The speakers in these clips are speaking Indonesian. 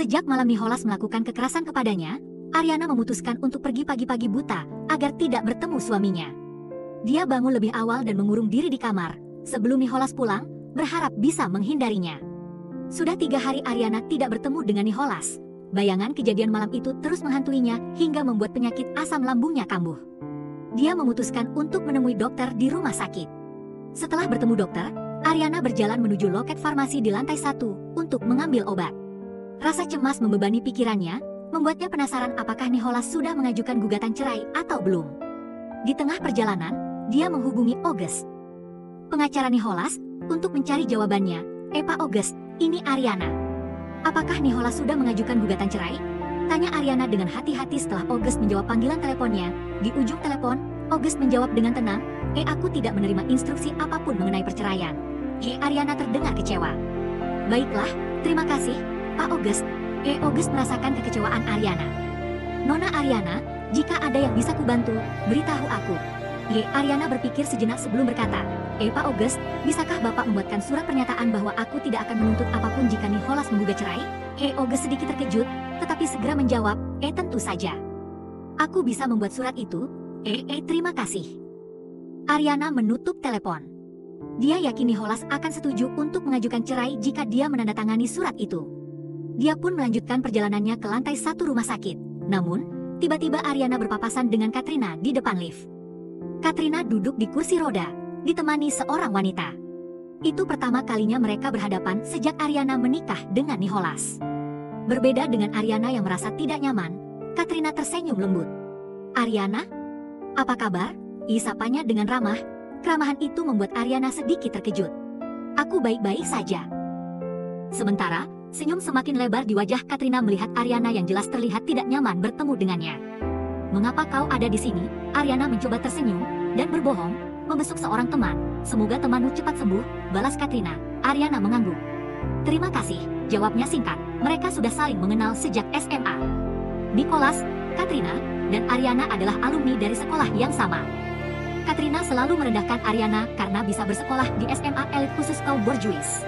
Sejak malam Nicholas melakukan kekerasan kepadanya, Ariana memutuskan untuk pergi pagi-pagi buta agar tidak bertemu suaminya. Dia bangun lebih awal dan mengurung diri di kamar sebelum Nicholas pulang, berharap bisa menghindarinya. Sudah 3 hari Ariana tidak bertemu dengan Nicholas. Bayangan kejadian malam itu terus menghantuinya hingga membuat penyakit asam lambungnya kambuh. Dia memutuskan untuk menemui dokter di rumah sakit. Setelah bertemu dokter, Ariana berjalan menuju loket farmasi di lantai 1 untuk mengambil obat. Rasa cemas membebani pikirannya, membuatnya penasaran apakah Nicholas sudah mengajukan gugatan cerai atau belum. Di tengah perjalanan, dia menghubungi August, pengacara Nicholas, untuk mencari jawabannya. Pak August, ini Ariana. Apakah Nicholas sudah mengajukan gugatan cerai? Tanya Ariana dengan hati-hati setelah August menjawab panggilan teleponnya. Di ujung telepon, August menjawab dengan tenang, aku tidak menerima instruksi apapun mengenai perceraian. Ariana terdengar kecewa. Baiklah, terima kasih, Pak August. August merasakan kekecewaan Ariana. Nona Ariana, jika ada yang bisa kubantu, beritahu aku. Ariana berpikir sejenak sebelum berkata, Pak August, bisakah Bapak membuatkan surat pernyataan bahwa aku tidak akan menuntut apapun jika Nicholas menggugat cerai? August sedikit terkejut, tetapi segera menjawab, tentu saja. Aku bisa membuat surat itu. Terima kasih. Ariana menutup telepon. Dia yakin Nicholas akan setuju untuk mengajukan cerai jika dia menandatangani surat itu. Dia pun melanjutkan perjalanannya ke lantai 1 rumah sakit. Namun, tiba-tiba Ariana berpapasan dengan Katrina di depan lift. Katrina duduk di kursi roda, ditemani seorang wanita. Itu pertama kalinya mereka berhadapan sejak Ariana menikah dengan Nicholas. Berbeda dengan Ariana yang merasa tidak nyaman, Katrina tersenyum lembut. Ariana? Apa kabar? Sapanya dengan ramah. Keramahan itu membuat Ariana sedikit terkejut. Aku baik-baik saja. Sementara, senyum semakin lebar di wajah Katrina melihat Ariana yang jelas terlihat tidak nyaman bertemu dengannya. Mengapa kau ada di sini? Ariana mencoba tersenyum dan berbohong, membesuk seorang teman. Semoga temanmu cepat sembuh, balas Katrina. Ariana mengangguk. Terima kasih, jawabnya singkat. Mereka sudah saling mengenal sejak SMA. Nicholas, Katrina, dan Ariana adalah alumni dari sekolah yang sama. Katrina selalu merendahkan Ariana karena bisa bersekolah di SMA elit khusus kaum borjuis.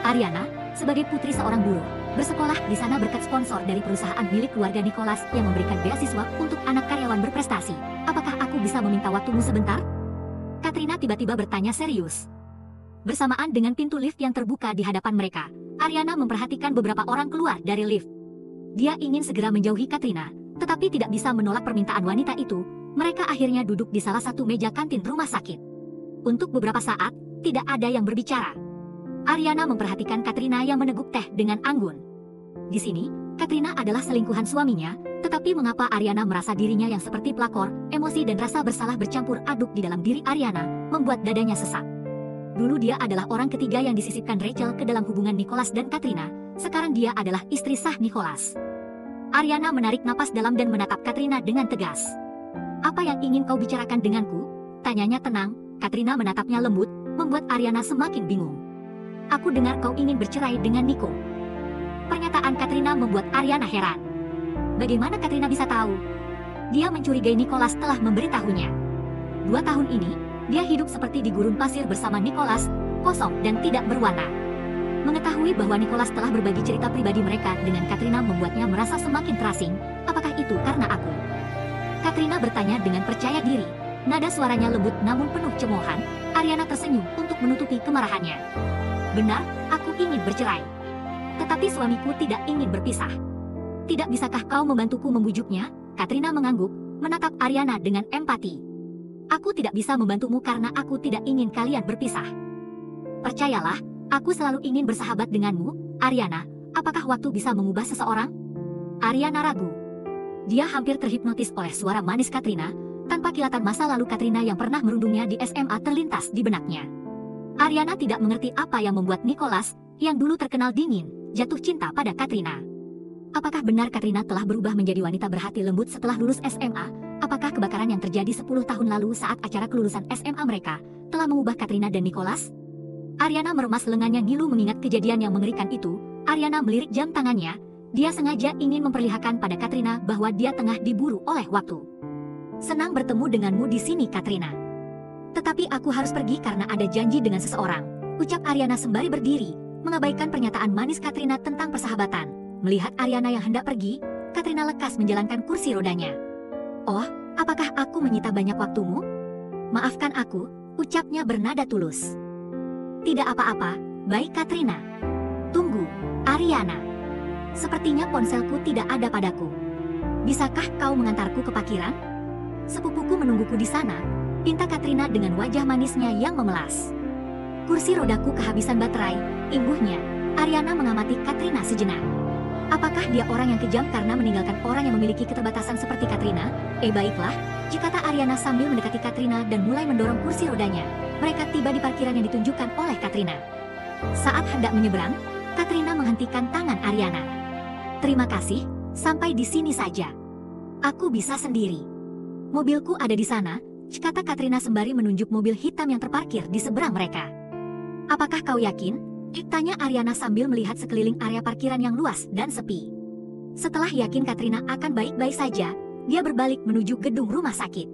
Ariana, sebagai putri seorang buruh, bersekolah di sana berkat sponsor dari perusahaan milik keluarga Nicholas yang memberikan beasiswa untuk anak karyawan berprestasi. Apakah aku bisa meminta waktumu sebentar? Katrina tiba-tiba bertanya serius. Bersamaan dengan pintu lift yang terbuka di hadapan mereka, Ariana memperhatikan beberapa orang keluar dari lift. Dia ingin segera menjauhi Katrina, tetapi tidak bisa menolak permintaan wanita itu. Mereka akhirnya duduk di salah satu meja kantin rumah sakit. Untuk beberapa saat, tidak ada yang berbicara. Ariana memperhatikan Katrina yang meneguk teh dengan anggun. Di sini, Katrina adalah selingkuhan suaminya, tetapi mengapa Ariana merasa dirinya yang seperti pelakor, emosi dan rasa bersalah bercampur aduk di dalam diri Ariana, membuat dadanya sesak. Dulu dia adalah orang ketiga yang disisipkan Rachel ke dalam hubungan Nicholas dan Katrina, sekarang dia adalah istri sah Nicholas. Ariana menarik napas dalam dan menatap Katrina dengan tegas. Apa yang ingin kau bicarakan denganku? Tanyanya tenang. Katrina menatapnya lembut, membuat Ariana semakin bingung. Aku dengar kau ingin bercerai dengan Nico. Pernyataan Katrina membuat Ariana heran. Bagaimana Katrina bisa tahu? Dia mencurigai Nicholas telah memberitahunya. 2 tahun ini, dia hidup seperti di gurun pasir bersama Nicholas, kosong dan tidak berwarna. Mengetahui bahwa Nicholas telah berbagi cerita pribadi mereka dengan Katrina membuatnya merasa semakin terasing. Apakah itu karena aku? Katrina bertanya dengan percaya diri. Nada suaranya lembut namun penuh cemoohan. Ariana tersenyum untuk menutupi kemarahannya. Benar, aku ingin bercerai. Tetapi suamiku tidak ingin berpisah. Tidak bisakah kau membantuku membujuknya? Katrina mengangguk, menatap Ariana dengan empati. Aku tidak bisa membantumu karena aku tidak ingin kalian berpisah. Percayalah, aku selalu ingin bersahabat denganmu, Ariana. Apakah waktu bisa mengubah seseorang? Ariana ragu. Dia hampir terhipnotis oleh suara manis Katrina, tanpa kilatan masa lalu Katrina yang pernah merundungnya di SMA terlintas di benaknya. Ariana tidak mengerti apa yang membuat Nicholas, yang dulu terkenal dingin, jatuh cinta pada Katrina. Apakah benar Katrina telah berubah menjadi wanita berhati lembut setelah lulus SMA? Apakah kebakaran yang terjadi 10 tahun lalu saat acara kelulusan SMA mereka, telah mengubah Katrina dan Nicholas? Ariana meremas lengannya ngilu mengingat kejadian yang mengerikan itu. Ariana melirik jam tangannya. Dia sengaja ingin memperlihatkan pada Katrina bahwa dia tengah diburu oleh waktu. Senang bertemu denganmu di sini, Katrina. Tetapi aku harus pergi karena ada janji dengan seseorang, ucap Ariana sembari berdiri, mengabaikan pernyataan manis Katrina tentang persahabatan. Melihat Ariana yang hendak pergi, Katrina lekas menjalankan kursi rodanya. "Oh, apakah aku menyita banyak waktumu? Maafkan aku," ucapnya bernada tulus. "Tidak apa-apa, baik Katrina." "Tunggu, Ariana. Sepertinya ponselku tidak ada padaku. Bisakah kau mengantarku ke parkiran?" "Sepupuku menungguku di sana," pinta Katrina dengan wajah manisnya yang memelas. "Kursi rodaku kehabisan baterai," imbuhnya. Ariana mengamati Katrina sejenak. Apakah dia orang yang kejam karena meninggalkan orang yang memiliki keterbatasan seperti Katrina? Baiklah, kata Ariana sambil mendekati Katrina dan mulai mendorong kursi rodanya. Mereka tiba di parkiran yang ditunjukkan oleh Katrina. Saat hendak menyeberang, Katrina menghentikan tangan Ariana. "Terima kasih, sampai di sini saja. Aku bisa sendiri. Mobilku ada di sana," kata Katrina sembari menunjuk mobil hitam yang terparkir di seberang mereka. "Apakah kau yakin?" tanya Ariana sambil melihat sekeliling area parkiran yang luas dan sepi. Setelah yakin Katrina akan baik-baik saja, dia berbalik menuju gedung rumah sakit.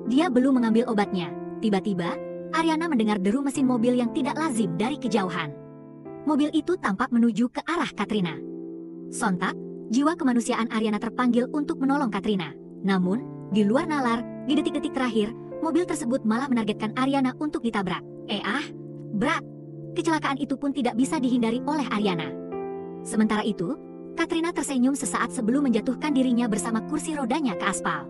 Dia belum mengambil obatnya. Tiba-tiba, Ariana mendengar deru mesin mobil yang tidak lazim dari kejauhan. Mobil itu tampak menuju ke arah Katrina. Sontak, jiwa kemanusiaan Ariana terpanggil untuk menolong Katrina. Namun, di luar nalar, di detik-detik terakhir, mobil tersebut malah menargetkan Ariana untuk ditabrak. Brak! Kecelakaan itu pun tidak bisa dihindari oleh Ariana. Sementara itu, Katrina tersenyum sesaat sebelum menjatuhkan dirinya bersama kursi rodanya ke aspal.